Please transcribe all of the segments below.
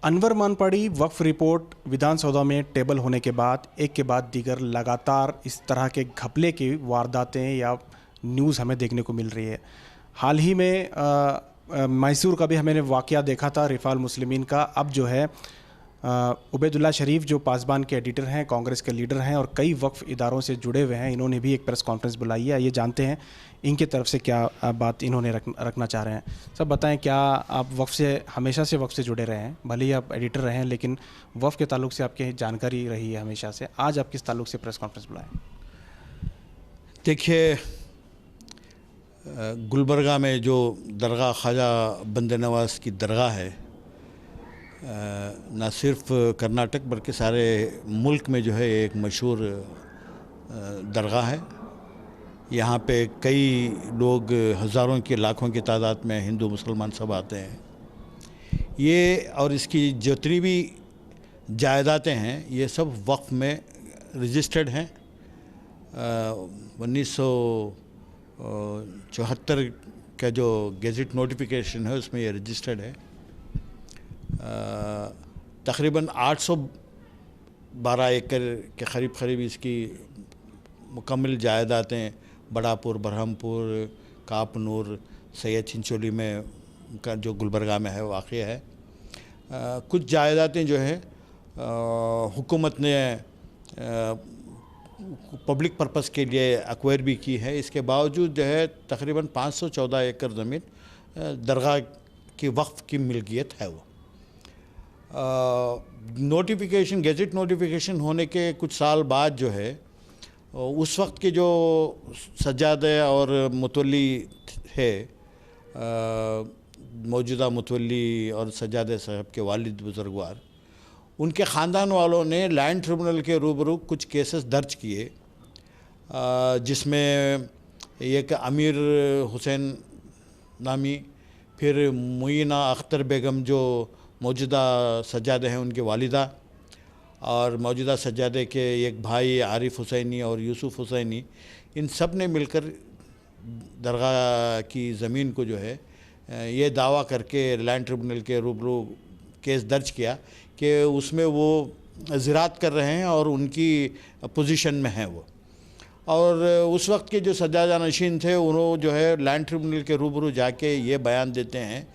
अनवर मानपाड़ी वक्फ report विधानसभा में table होने के बाद एक के बाद दीगर लगातार इस तरह के घपले की वारदातें या न्यूज़ हमें देखने को मिल रही है। हाल ही में मैसूर का भी हमने वाक़या देखा था, रिफ़ाल मुस्लिमीन का। अब जो है उबैदुल्ला शरीफ जो पासबान के एडिटर हैं, कांग्रेस के लीडर हैं और कई वक्फ इदारों से जुड़े हुए हैं, इन्होंने भी एक प्रेस कॉन्फ्रेंस बुलाई है। ये जानते हैं इनकी तरफ से क्या बात इन्होंने रखना चाह रहे हैं। सब बताएं, क्या आप वक्फ से हमेशा से वक्फ से जुड़े रहे हैं? भले ही आप एडिटर रहे हैं, लेकिन वक्फ के ताल्लुक से आपकी जानकारी रही है हमेशा से। आज आप किस ताल्लुक से प्रेस कॉन्फ्रेंस बुलाएं? देखिए, गुलबर्गा में जो दरगाह ख्वाजा बंदे नवाज़ की दरगाह है, न सिर्फ कर्नाटक बल्कि सारे मुल्क में जो है एक मशहूर दरगाह है। यहाँ पे कई लोग, हज़ारों की लाखों की तादाद में हिंदू मुसलमान सब आते हैं। ये और इसकी जितनी भी जायदादें हैं ये सब वक्फ में रजिस्टर्ड हैं। 1974 का जो गेज़ेट नोटिफिकेशन है उसमें ये रजिस्टर्ड है। तकरीबन 812 एकड़ के करीब इसकी मुकम्मल जायदादें बड़ापुर, बरहमपुर, कापनूर, सैयद चिंचोली में का जो गुलबर्गा में है वाक़ है। कुछ जायदादें जो है हुकूमत ने पब्लिक पर्पस के लिए एक्वायर भी की है। इसके बावजूद जो है तकरीबन 514 एकड़ ज़मीन दरगाह की वक्फ की मिल्कियत है। वो नोटिफिकेशन, गेजेट नोटिफिकेशन होने के कुछ साल बाद जो है उस वक्त के जो सज्जादे और मुतवल्ली है, मौजूदा मुतवल्ली और सज्जादे साहब के वालिद बुजुर्गवार, उनके ख़ानदान वालों ने लैंड ट्रिब्यूनल के रूबरू कुछ केसेस दर्ज किए, जिसमें एक अमीर हुसैन नामी, फिर मुइना अख्तर बेगम जो मौजूदा सज्जादे हैं उनकी वालिदा, और मौजूदा सज्जादे के एक भाई आरिफ हुसैनी और यूसुफ हुसैनी, इन सब ने मिलकर दरगाह की ज़मीन को जो है ये दावा करके लैंड ट्रिब्यूनल के रूबरू केस दर्ज किया कि उसमें वो ज़राअत कर रहे हैं और उनकी पोजीशन में हैं वो। और उस वक्त के जो सज्जादा नशीन थे उन्होंने जो है लैंड ट्रिब्यूनल के रूबरू जाके ये बयान देते हैं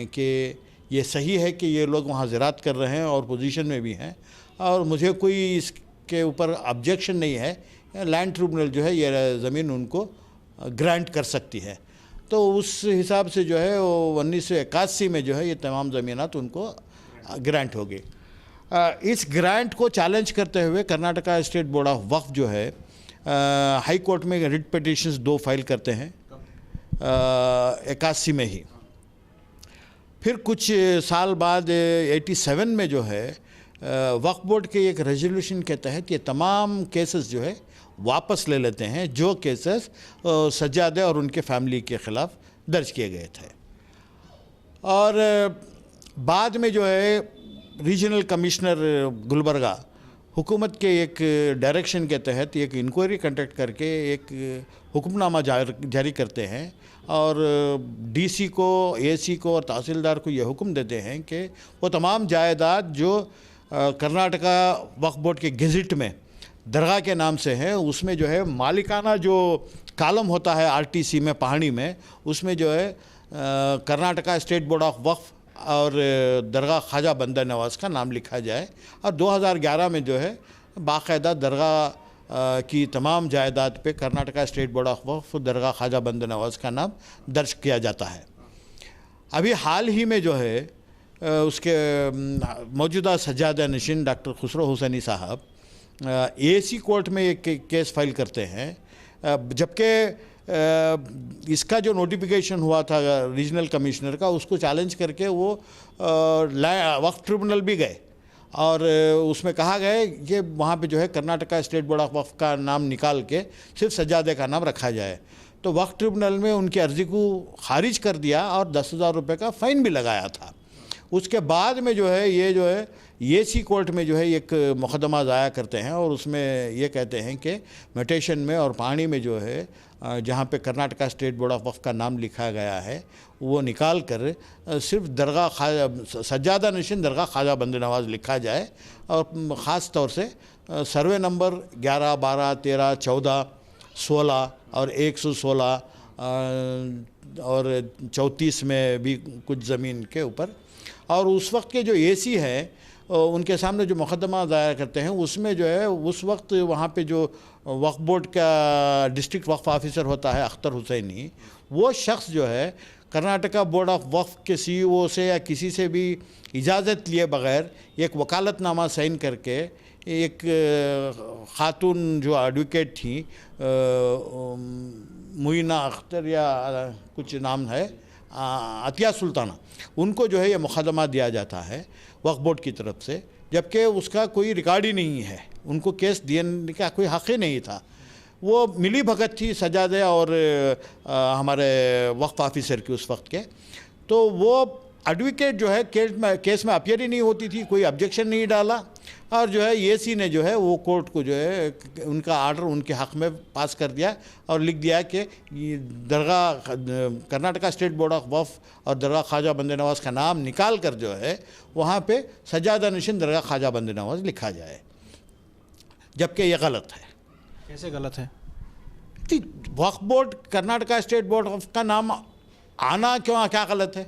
कि ये सही है कि ये लोग वहाँ ज़राअत कर रहे हैं और पोजीशन में भी हैं, और मुझे कोई इसके ऊपर ऑब्जेक्शन नहीं है। लैंड ट्रिब्यूनल जो है ये ज़मीन उनको ग्रांट कर सकती है। तो उस हिसाब से जो है वो 1981 में जो है ये तमाम ज़मीनात उनको ग्रांट हो गई। इस ग्रांट को चैलेंज करते हुए कर्नाटका स्टेट बोर्ड ऑफ वक्फ जो है हाई कोर्ट में रिट पिटिशंस 2 फाइल करते हैं 81 में ही। फिर कुछ साल बाद 87 में जो है वक्फ बोर्ड के एक रेजोल्यूशन के तहत ये तमाम केसेस जो है वापस ले लेते हैं, जो केसेस सज्जादे और उनके फैमिली के ख़िलाफ़ दर्ज किए गए थे। और बाद में जो है रीजनल कमिश्नर गुलबर्गा हुकूमत के एक डायरेक्शन के तहत एक इंक्वायरी कंडक्ट करके एक हुक्मनामा जारी करते हैं और डीसी को, एसी को और तहसीलदार को ये हुक्म देते हैं कि वो तमाम जायदाद जो कर्नाटका वक्फ बोर्ड के गेज़ेट में दरगाह के नाम से है, उसमें जो है मालिकाना जो कालम होता है आरटीसी में, पहाड़ी में, उसमें जो है कर्नाटका स्टेट बोर्ड ऑफ वक्फ और दरगाह ख्वाजा बंदा नवाज़ का नाम लिखा जाए। और 2011 में जो है बाकायदा दरगाह की तमाम जायदाद पे कर्नाटका स्टेट बोर्ड ऑफ वक्फ दरगाह ख्वाजा बंदा नवाज़ का नाम दर्ज किया जाता है। अभी हाल ही में जो है उसके मौजूदा सज्जादा नशीन डॉक्टर खुसरो हुसैनी साहब एसी कोर्ट में एक केस फाइल करते हैं, जबकि इसका जो नोटिफिकेशन हुआ था रीजनल कमिश्नर का, उसको चैलेंज करके वो वक्फ ट्रिब्यूनल भी गए और उसमें कहा गया कि वहाँ पे जो है कर्नाटका स्टेट बोर्ड ऑफ वक्फ का नाम निकाल के सिर्फ सज्जादे का नाम रखा जाए। तो वक्फ ट्रिब्यूनल में उनकी अर्ज़ी को खारिज कर दिया और 10,000 रुपये का फ़ाइन भी लगाया था। उसके बाद में जो है ये जो है एसी कोर्ट में जो है एक मुकदमा दायर करते हैं और उसमें ये कहते हैं कि म्यूटेशन में और पानी में जो है जहाँ पे कर्नाटका स्टेट बोर्ड ऑफ वक्फ का नाम लिखा गया है वो निकाल कर सिर्फ दरगाह ख्वाजा सज्जादा नशीन दरगाह ख्वाजा बंद नवाज़ लिखा जाए और ख़ास तौर से सर्वे नंबर 11, 12, 13, 14, 16 और 116 और 34 में भी कुछ ज़मीन के ऊपर। और उस वक्त के जो एसी हैं उनके सामने जो मुकदमा दायर करते हैं उसमें जो है उस वक्त वहाँ पे जो वक्फ बोर्ड का डिस्ट्रिक्ट वक्फ ऑफिसर होता है अख्तर हुसैनी, वो शख्स जो है कर्नाटका बोर्ड ऑफ वक्फ के सीईओ से या किसी से भी इजाज़त लिए बग़ैर एक वकालतनामा साइन करके एक ख़ातून जो एडवोकेट थी मुइना अख्तर या कुछ नाम है अतिया सुल्ताना, उनको जो है ये मुकदमा दिया जाता है वक्फ बोर्ड की तरफ से, जबकि उसका कोई रिकॉर्ड ही नहीं है, उनको केस देने का कोई हक़ ही नहीं था। वो मिली भगत थी सजादे और हमारे वक्फ ऑफिसर की उस वक्त के। तो वो एडवोकेट जो है केस में अपीयर ही नहीं होती थी, कोई ऑब्जेक्शन नहीं डाला और जो है एसी ने जो है वो कोर्ट को जो है उनका आर्डर उनके हक़ में पास कर दिया और लिख दिया कि दरगाह कर्नाटका स्टेट बोर्ड ऑफ वक्फ और दरगाह ख्वाजा बंद नवाज़ का नाम निकाल कर जो है वहाँ पे सज्जादा नशीन दरगाह ख्वाजा बंद नवाज़ लिखा जाए, जबकि ये गलत है। कैसे गलत है? वक्फ board Karnataka state board of का नाम आना क्यों क्या गलत है?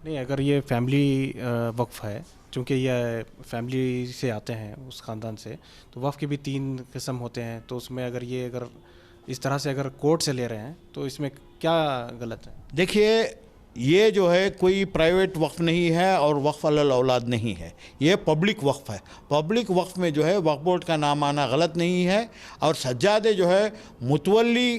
नहीं, अगर ये फैमिली वक्फ है, चूँकि ये फैमिली से आते हैं उस ख़ानदान से, तो वक्फ के भी 3 किस्म होते हैं, तो उसमें अगर इस तरह से अगर कोर्ट से ले रहे हैं तो इसमें क्या गलत है? देखिए, ये जो है कोई प्राइवेट वक्फ नहीं है और वक्फ अलल औलाद नहीं है, ये पब्लिक वक्फ है। पब्लिक वक्फ में जो है वक्फ बोर्ड का नाम आना गलत नहीं है और सज्जादे जो है मुतवल्ली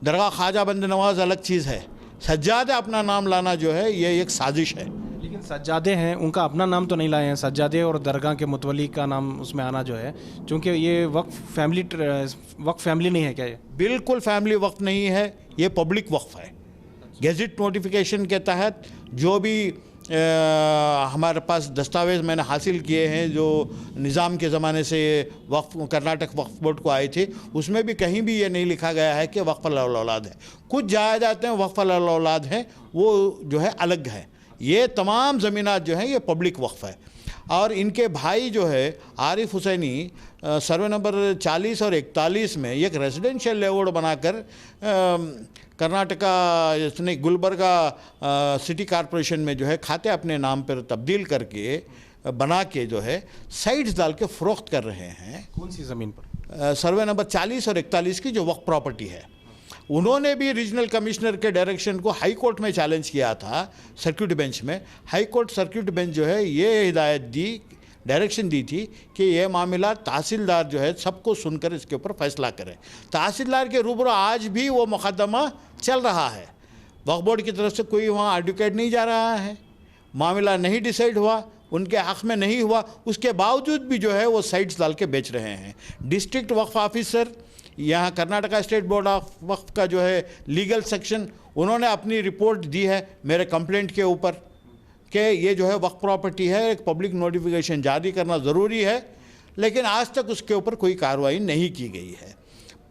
दरगाह ख्वाजा बंद नवाज़ अलग चीज़ है, सज्जादे अपना नाम लाना जो है ये एक साजिश है। लेकिन सज्जादे हैं, उनका अपना नाम तो नहीं लाए हैं, सज्जादे और दरगाह के मुतवली का नाम उसमें आना जो है, क्योंकि ये वक्फ फैमिली नहीं है क्या? ये बिल्कुल फैमिली वक्फ नहीं है, ये पब्लिक वक्फ है। गेज़ेट नोटिफिकेशन के तहत जो भी हमारे पास दस्तावेज़ मैंने हासिल किए हैं जो निज़ाम के ज़माने से वक्फ कर्नाटक वक्फ बोर्ड को आए थे, उसमें भी कहीं भी ये नहीं लिखा गया है कि वक्फ अलल औलाद है। कुछ जायदादें वक्फ अलल औलाद हैं, वो जो है अलग है। ये तमाम ज़मीनात जो हैं ये पब्लिक वक्फ है। और इनके भाई जो है आरिफ हुसैनी सर्वे नंबर 40 और 41 में एक रेजिडेंशियल लेआउट बनाकर कर्नाटका इसने गुलबर्गा सिटी कॉरपोरेशन में जो है खाते अपने नाम पर तब्दील करके बना के जो है साइट्स डाल के फ़रोख्त कर रहे हैं। कौन सी ज़मीन पर? सर्वे नंबर 40 और 41 की जो वक्फ प्रॉपर्टी है। उन्होंने भी रीजनल कमिश्नर के डायरेक्शन को हाई कोर्ट में चैलेंज किया था सर्किट बेंच में। हाई कोर्ट सर्किट बेंच जो है ये हिदायत दी, डायरेक्शन दी थी कि ये मामला तहसीलदार जो है सबको सुनकर इसके ऊपर फैसला करें। तहसीलदार के रूबरू आज भी वो मुकदमा चल रहा है, वक्फ बोर्ड की तरफ से कोई वहाँ एडवोकेट नहीं जा रहा है, मामला नहीं डिसाइड हुआ, उनके हक़ में नहीं हुआ, उसके बावजूद भी जो है वो साइट्स डाल के बेच रहे हैं। डिस्ट्रिक्ट वक्फ ऑफिसर यहाँ कर्नाटका स्टेट बोर्ड ऑफ वक्फ का जो है लीगल सेक्शन, उन्होंने अपनी रिपोर्ट दी है मेरे कंप्लेंट के ऊपर कि ये जो है वक्फ प्रॉपर्टी है, एक पब्लिक नोटिफिकेशन जारी करना ज़रूरी है, लेकिन आज तक उसके ऊपर कोई कार्रवाई नहीं की गई है।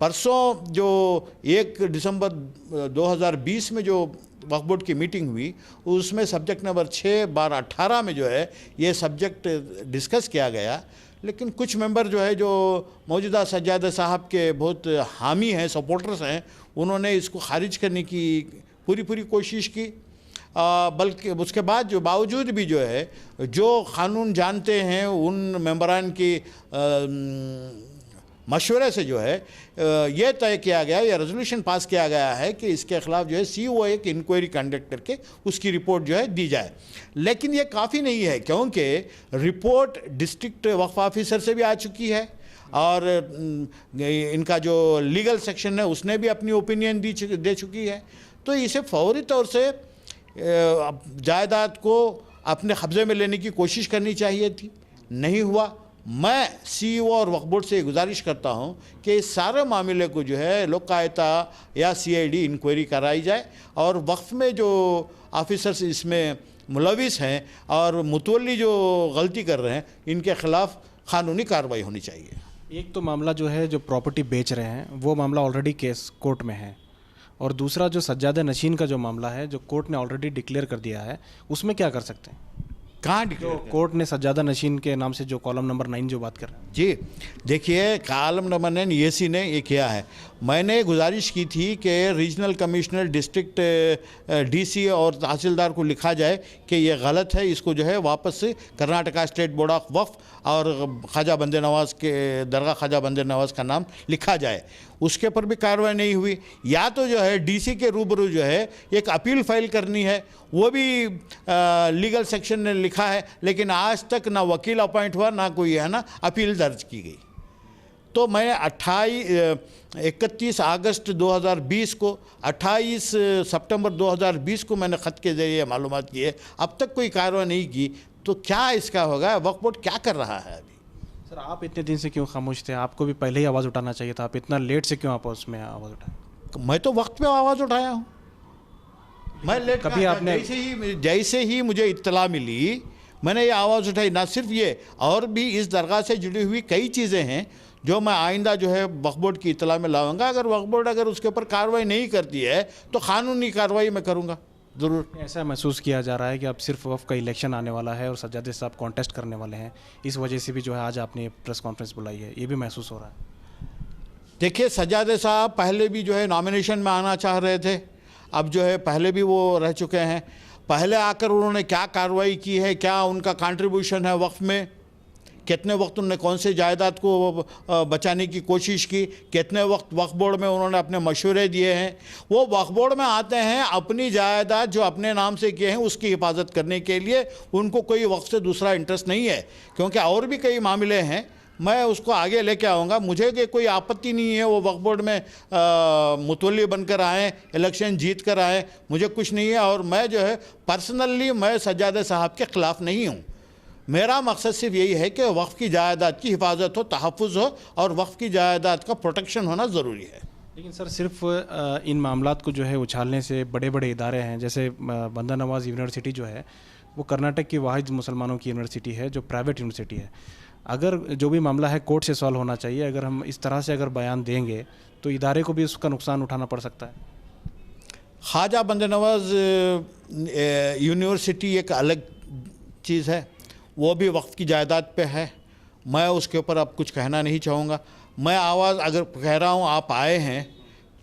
परसों जो 1 दिसंबर 2020 में जो वक्फ बोर्ड की मीटिंग हुई उसमें सब्जेक्ट नंबर 6/18 में जो है ये सब्जेक्ट डिस्कस किया गया, लेकिन कुछ मेंबर जो है जो मौजूदा सज्जादा साहब के बहुत हामी हैं, सपोर्टर्स हैं, उन्होंने इसको खारिज करने की पूरी कोशिश की। बल्कि उसके बाद जो बावजूद भी जो है जो क़ानून जानते हैं उन मेंबरान की मशवरे से जो है ये तय किया गया या रेजोल्यूशन पास किया गया है कि इसके ख़िलाफ़ जो है सीईओ एक इंक्वायरी कंडक्ट करके उसकी रिपोर्ट जो है दी जाए। लेकिन ये काफ़ी नहीं है, क्योंकि रिपोर्ट डिस्ट्रिक्ट वक्फ ऑफिसर से भी आ चुकी है और इनका जो लीगल सेक्शन है उसने भी अपनी ओपिनियन दे चुकी है। तो इसे फौरी तौर से जायदाद को अपने कब्ज़े में लेने की कोशिश करनी चाहिए थी, नहीं हुआ। मैं सीईओ और वक्फ बोर्ड से गुजारिश करता हूं कि इस सारे मामले को जो है लोकायुक्ता या सीआईडी इंक्वायरी कराई जाए और वक्फ में जो ऑफिसर्स इसमें मुलविस हैं और मुतवल्ली जो गलती कर रहे हैं, इनके ख़िलाफ़ कानूनी कार्रवाई होनी चाहिए। एक तो मामला जो है जो प्रॉपर्टी बेच रहे हैं वो मामला ऑलरेडी केस कोर्ट में है, और दूसरा जो सज्जादा नशीन का जो मामला है जो कोर्ट ने ऑलरेडी डिक्लेयर कर दिया है, उसमें क्या कर सकते हैं? कहाँ जो डिक्लेयर कोर्ट ने सज्जादा नशीन के नाम से जो कॉलम नंबर 9 जो बात कर रहे हैं। जी देखिए, कॉलम नंबर 9 EC ने ये किया है। मैंने गुजारिश की थी कि रीजनल कमिश्नर, डिस्ट्रिक्ट DC और तहसीलदार को लिखा जाए कि ये गलत है, इसको जो है वापस से कर्नाटका स्टेट बोर्ड ऑफ वक्फ और ख्वाजा बंदे नवाज़ के दरगाह ख्वाजा बंदे नवाज़ का नाम लिखा जाए। उसके पर भी कार्रवाई नहीं हुई। या तो जो है DC के रूबरू जो है एक अपील फाइल करनी है, वो भी लीगल सेक्शन ने लिखा है, लेकिन आज तक ना वकील अपॉइंट हुआ ना कोई है ना अपील दर्ज की गई। तो मैं 31 अगस्त 2020 को, 28 सितंबर 2020 को मैंने ख़त के ज़रिए मालूमात की है, अब तक कोई कार्रवाई नहीं की। तो क्या इसका होगा? वक्फ बोर्ड क्या कर रहा है अभी? सर, आप इतने दिन से क्यों खामोश थे? आपको भी पहले ही आवाज़ उठाना चाहिए था। आप इतना लेट से क्यों आप उसमें आवाज़ उठाए? मैं तो वक्त पे आवाज़ उठाया हूँ। मैं लेट कभी आपने जैसे ही मुझे इत्तला मिली मैंने ये आवाज़ उठाई। ना सिर्फ ये, और भी इस दरगाह से जुड़ी हुई कई चीज़ें हैं जो मैं आइंदा जो है वक्फ बोर्ड की इत्तला में लाऊंगा। अगर वक्फ बोर्ड अगर उसके ऊपर कार्रवाई नहीं करती है तो कानूनी कार्रवाई मैं करूँगा ज़रूर। ऐसा महसूस किया जा रहा है कि अब सिर्फ वक्फ का इलेक्शन आने वाला है और सज्जादे साहब कॉन्टेस्ट करने वाले हैं, इस वजह से भी जो है आज आपने प्रेस कॉन्फ्रेंस बुलाई है, ये भी महसूस हो रहा है। देखिए, सज्जादे साहब पहले भी जो है नॉमिनेशन में आना चाह रहे थे, अब जो है पहले भी वो रह चुके हैं। पहले आकर उन्होंने क्या कार्रवाई की है, क्या उनका कंट्रीब्यूशन है वक्फ में, कितने वक्त उन्होंने कौन से जायदाद को बचाने की कोशिश की, कितने वक्त वक्फ बोर्ड में उन्होंने अपने मशवरे दिए हैं। वो वक्फ बोर्ड में आते हैं अपनी जायदाद जो अपने नाम से किए हैं उसकी हिफाजत करने के लिए, उनको कोई वक्फ से दूसरा इंटरेस्ट नहीं है। क्योंकि और भी कई मामले हैं, मैं उसको आगे लेके आऊँगा। मुझे कि कोई आपत्ति नहीं है वो वक्फ बोर्ड में मुतवल्ली बनकर आएँ, इलेक्शन जीत कर आएँ, मुझे कुछ नहीं है। और मैं जो है पर्सनली मैं सज्जादे साहब के ख़िलाफ़ नहीं हूँ। मेरा मकसद सिर्फ यही है कि वक्फ की जायदाद की हिफाजत हो, तहफ़्फ़ुज़ हो, और वक्फ की जायदाद का प्रोटेक्शन होना ज़रूरी है। लेकिन सर, सिर्फ इन मामलात को जो है उछालने से बड़े बड़े इदारे हैं, जैसे बंदा नवाज़ यूनिवर्सिटी जो है वो कर्नाटक की वाहिद मुसलमानों की यूनिवर्सिटी है जो प्राइवेट यूनिवर्सिटी है। अगर जो भी मामला है कोर्ट से सॉल्व होना चाहिए। अगर हम इस तरह से अगर बयान देंगे तो इदारे को भी उसका नुकसान उठाना पड़ सकता है। ख्वाजा बंदे नवाज़ यूनिवर्सिटी एक अलग चीज़ है, वो भी वक्त की जायदाद पे है। मैं उसके ऊपर अब कुछ कहना नहीं चाहूँगा। मैं आवाज़ अगर कह रहा हूँ, आप आए हैं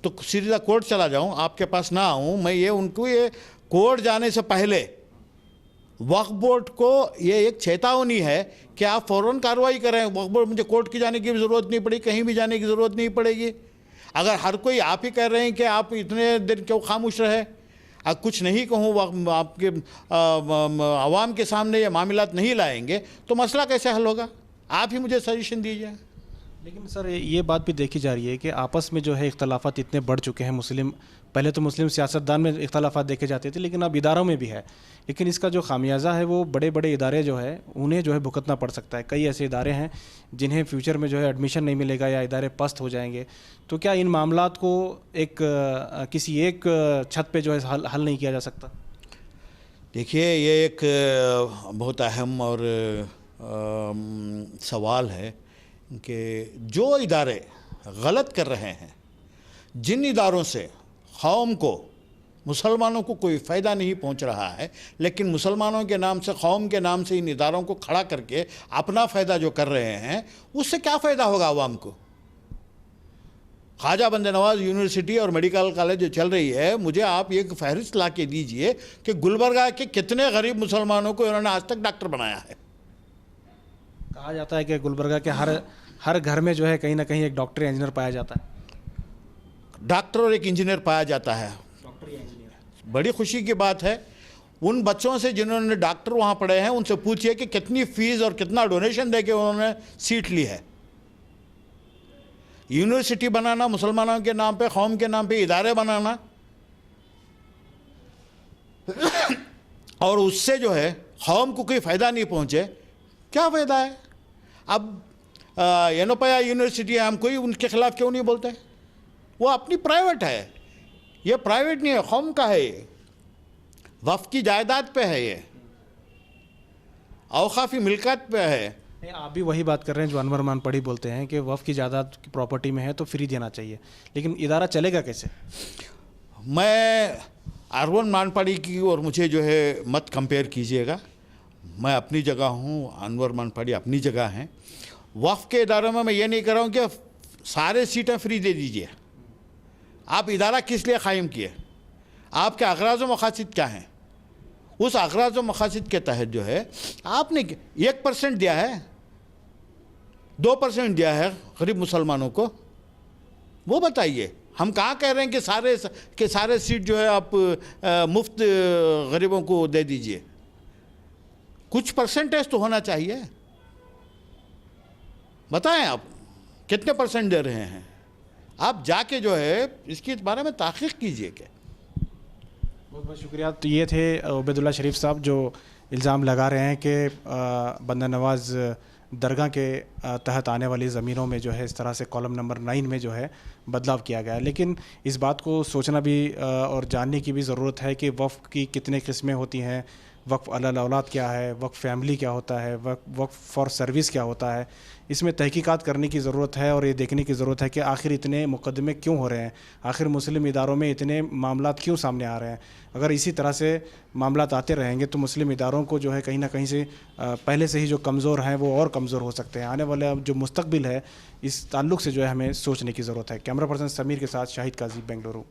तो सीधा कोर्ट चला जाऊँ, आपके पास ना आऊँ। मैं ये उनको ये कोर्ट जाने से पहले वक्फ बोर्ड को ये एक चेतावनी है कि आप फ़ौरन कार्रवाई करें। वक्फ बोर्ड, मुझे कोर्ट की जाने की भी ज़रूरत नहीं पड़ी, कहीं भी जाने की ज़रूरत नहीं पड़ेगी। अगर हर कोई आप ही कह रहे हैं कि आप इतने देर क्यों खामोश रहे, कुछ नहीं कहूँ, आपके आवाम के सामने ये मामलात नहीं लाएंगे तो मसला कैसे हल होगा? आप ही मुझे सजेशन दीजिए। लेकिन सर, ये बात भी देखी जा रही है कि आपस में जो है इख्तलाफात इतने बढ़ चुके हैं। पहले तो मुस्लिम सियासतदान में इख्तलाफात देखे जाते थे, लेकिन अब इदारों में भी है। लेकिन इसका जो खामियाजा है वो बड़े बड़े इदारे जो है उन्हें जो है भुगतना पड़ सकता है। कई ऐसे इदारे हैं जिन्हें फ्यूचर में जो है एडमिशन नहीं मिलेगा या इदारे पस्त हो जाएंगे। तो क्या इन मामलात को एक किसी एक छत पे जो है हल नहीं किया जा सकता? देखिए, ये एक बहुत अहम और सवाल है कि जो इदारे गलत कर रहे हैं, जिन इदारों से कौम को, मुसलमानों को कोई फ़ायदा नहीं पहुंच रहा है, लेकिन मुसलमानों के नाम से, कौम के नाम से इन इदारों को खड़ा करके अपना फ़ायदा जो कर रहे हैं, उससे क्या फ़ायदा होगा आवाम को? ख्वाजा बंदे नवाज़ यूनिवर्सिटी और मेडिकल कॉलेज जो चल रही है, मुझे आप एक फहरिस्त ला के दीजिए कि गुलबर्गा के कितने गरीब मुसलमानों को इन्होंने आज तक डॉक्टर बनाया है। कहा जाता है कि गुलबर्गा के हर घर में जो है कहीं ना कहीं एक डॉक्टर या इंजीनियर पाया जाता है। डॉक्टर और एक इंजीनियर पाया जाता है। डॉक्टर या इंजीनियर। बड़ी खुशी की बात है। उन बच्चों से जिन्होंने डॉक्टर वहाँ पढ़े हैं उनसे पूछिए कि कितनी फ़ीस और कितना डोनेशन दे के उन्होंने सीट ली है। यूनिवर्सिटी बनाना, मुसलमानों के नाम पे, कौम के नाम पे इदारे बनाना, और उससे जो है कौम को कोई फ़ायदा नहीं पहुँचे, क्या फ़ायदा है? अब येनोपाया यूनिवर्सिटी है, हम कोई उनके ख़िलाफ़ क्यों नहीं बोलते? वो अपनी प्राइवेट है। ये प्राइवेट नहीं है, कौम का है। ये वक्फ की जायदाद पे है। ये अवकाफ़ी मिल्कत पे है। नहीं, आप भी वही बात कर रहे हैं जो अनवर मानपड़ी बोलते हैं कि वफ़ की जायदाद प्रॉपर्टी में है तो फ्री देना चाहिए, लेकिन इदारा चलेगा कैसे? मैं अरवन मानपाड़ी की और मुझे जो है मत कंपेयर कीजिएगा। मैं अपनी जगह हूँ, अनवर मानपाड़ी अपनी जगह हैं। वक्फ के इदारों में मैं ये नहीं कर रहा हूँ कि सारे सीटें फ्री दे दीजिए। आप इदारा किस लिए कायम किए? आपके अगराज़ व मकासद क्या हैं? उस अगराज़ व मकासद के तहत जो है आपने 1% दिया है, 2% दिया है गरीब मुसलमानों को, वो बताइए। हम कहाँ कह रहे हैं कि सारे सीट जो है आप मुफ्त गरीबों को दे दीजिए। कुछ परसेंटेज तो होना चाहिए। बताएं आप कितने परसेंट दे रहे हैं? आप जाके जो है इसके बारे में तहकीक कीजिए। क्या बहुत बहुत शुक्रिया। तो ये थे उबैदुल्ला शरीफ साहब जो इल्ज़ाम लगा रहे हैं कि बंदा नवाज़ दरगाह के तहत आने वाली ज़मीनों में जो है इस तरह से कॉलम नंबर 9 में जो है बदलाव किया गया है। लेकिन इस बात को सोचना भी और जानने की भी ज़रूरत है कि वक्फ़ की कितने किस्में होती हैं, वक्फ़ अलल औलाद क्या है, वक्फ़ फैमिली क्या होता है, वक्फ़ फॉर सर्विस क्या होता है। इसमें तहकीकात करने की ज़रूरत है और ये देखने की ज़रूरत है कि आखिर इतने मुकदमे क्यों हो रहे हैं, आखिर मुस्लिम इदारों में इतने मामलात क्यों सामने आ रहे हैं। अगर इसी तरह से मामलात आते रहेंगे तो मुस्लिम इदारों को जो है कहीं ना कहीं से पहले से ही जो कमज़ोर हैं वो और कमज़ोर हो सकते हैं। आने वाला जो मुस्तकबिल है इस ताल्लुक़ से जो है हमें सोचने की ज़रूरत है। कैमरा पर्सन समीर के साथ शाहिद काजी, बेंगलुरु।